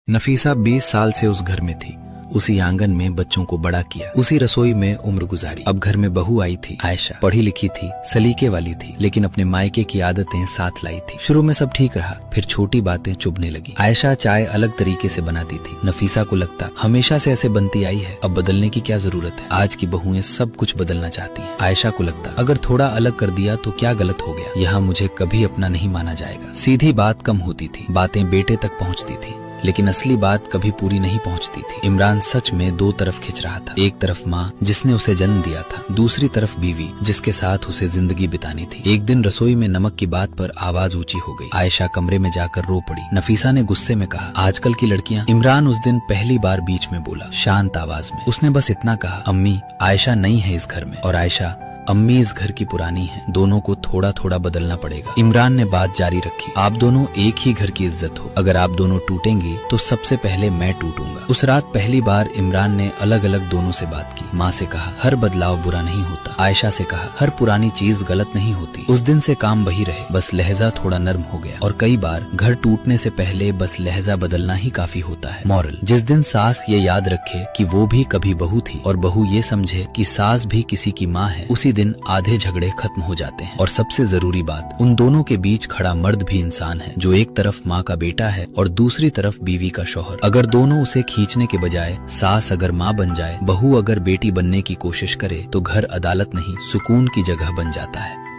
नफीसा 20 साल से उस घर में थी। उसी आंगन में बच्चों को बड़ा किया, उसी रसोई में उम्र गुजारी। अब घर में बहू आई थी आयशा। पढ़ी लिखी थी, सलीके वाली थी, लेकिन अपने मायके की आदतें साथ लाई थी। शुरू में सब ठीक रहा, फिर छोटी बातें चुभने लगी। आयशा चाय अलग तरीके से बनाती थी। नफीसा को लगता हमेशा से ऐसे बनती आई है, अब बदलने की क्या जरूरत है। आज की बहुएं सब कुछ बदलना चाहती हैं। आयशा को लगता अगर थोड़ा अलग कर दिया तो क्या गलत हो गया, यहाँ मुझे कभी अपना नहीं माना जाएगा। सीधी बात कम होती थी, बातें बेटे तक पहुँचती थी, लेकिन असली बात कभी पूरी नहीं पहुंचती थी। इमरान सच में दो तरफ खिंच रहा था। एक तरफ माँ जिसने उसे जन्म दिया था, दूसरी तरफ बीवी जिसके साथ उसे जिंदगी बितानी थी। एक दिन रसोई में नमक की बात पर आवाज ऊंची हो गई। आयशा कमरे में जाकर रो पड़ी। नफीसा ने गुस्से में कहा, आजकल की लड़कियां। इमरान उस दिन पहली बार बीच में बोला, शांत आवाज में। उसने बस इतना कहा, अम्मी आयशा नई है इस घर में, और आयशा अम्मी इस घर की पुरानी है। दोनों को थोड़ा थोड़ा बदलना पड़ेगा। इमरान ने बात जारी रखी, आप दोनों एक ही घर की इज्जत हो। अगर आप दोनों टूटेंगे तो सबसे पहले मैं टूटूंगा। उस रात पहली बार इमरान ने अलग अलग दोनों से बात की। माँ से कहा, हर बदलाव बुरा नहीं होता। आयशा से कहा, हर पुरानी चीज गलत नहीं होती। उस दिन से काम वही रहे, बस लहजा थोड़ा नर्म हो गया। और कई बार घर टूटने से पहले बस लहजा बदलना ही काफी होता है। मॉरल, जिस दिन सास ये याद रखे कि वो भी कभी बहू थी, और बहू ये समझे कि सास भी किसी की माँ है, उसी दिन आधे झगड़े खत्म हो जाते हैं। और सबसे जरूरी बात, उन दोनों के बीच खड़ा मर्द भी इंसान है, जो एक तरफ माँ का बेटा है और दूसरी तरफ बीवी का शौहर। अगर दोनों उसे खींचने के बजाय, सास अगर माँ बन जाए, बहू अगर बेटी बनने की कोशिश करे, तो घर अदालत नहीं सुकून की जगह बन जाता है।